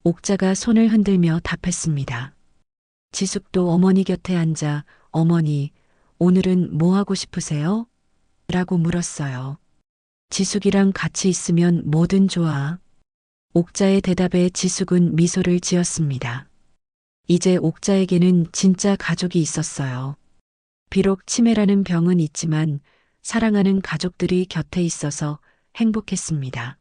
A: 옥자가 손을 흔들며 답했습니다. 지숙도 어머니 곁에 앉아 어머니, 오늘은 뭐 하고 싶으세요? 라고 물었어요. 지숙이랑 같이 있으면 뭐든 좋아. 옥자의 대답에 지숙은 미소를 지었습니다. 이제 옥자에게는 진짜 가족이 있었어요. 비록 치매라는 병은 있지만 사랑하는 가족들이 곁에 있어서 행복했습니다.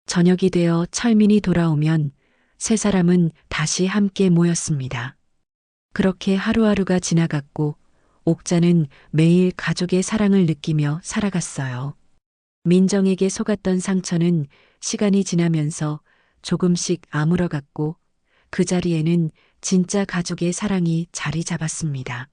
A: 저녁이 되어 철민이 돌아오면 세 사람은 다시 함께 모였습니다. 그렇게 하루하루가 지나갔고 옥자는 매일 가족의 사랑을 느끼며 살아갔어요. 민정에게 속았던 상처는 시간이 지나면서 조금씩 아물어갔고 그 자리에는 진짜 가족의 사랑이 자리 잡았습니다.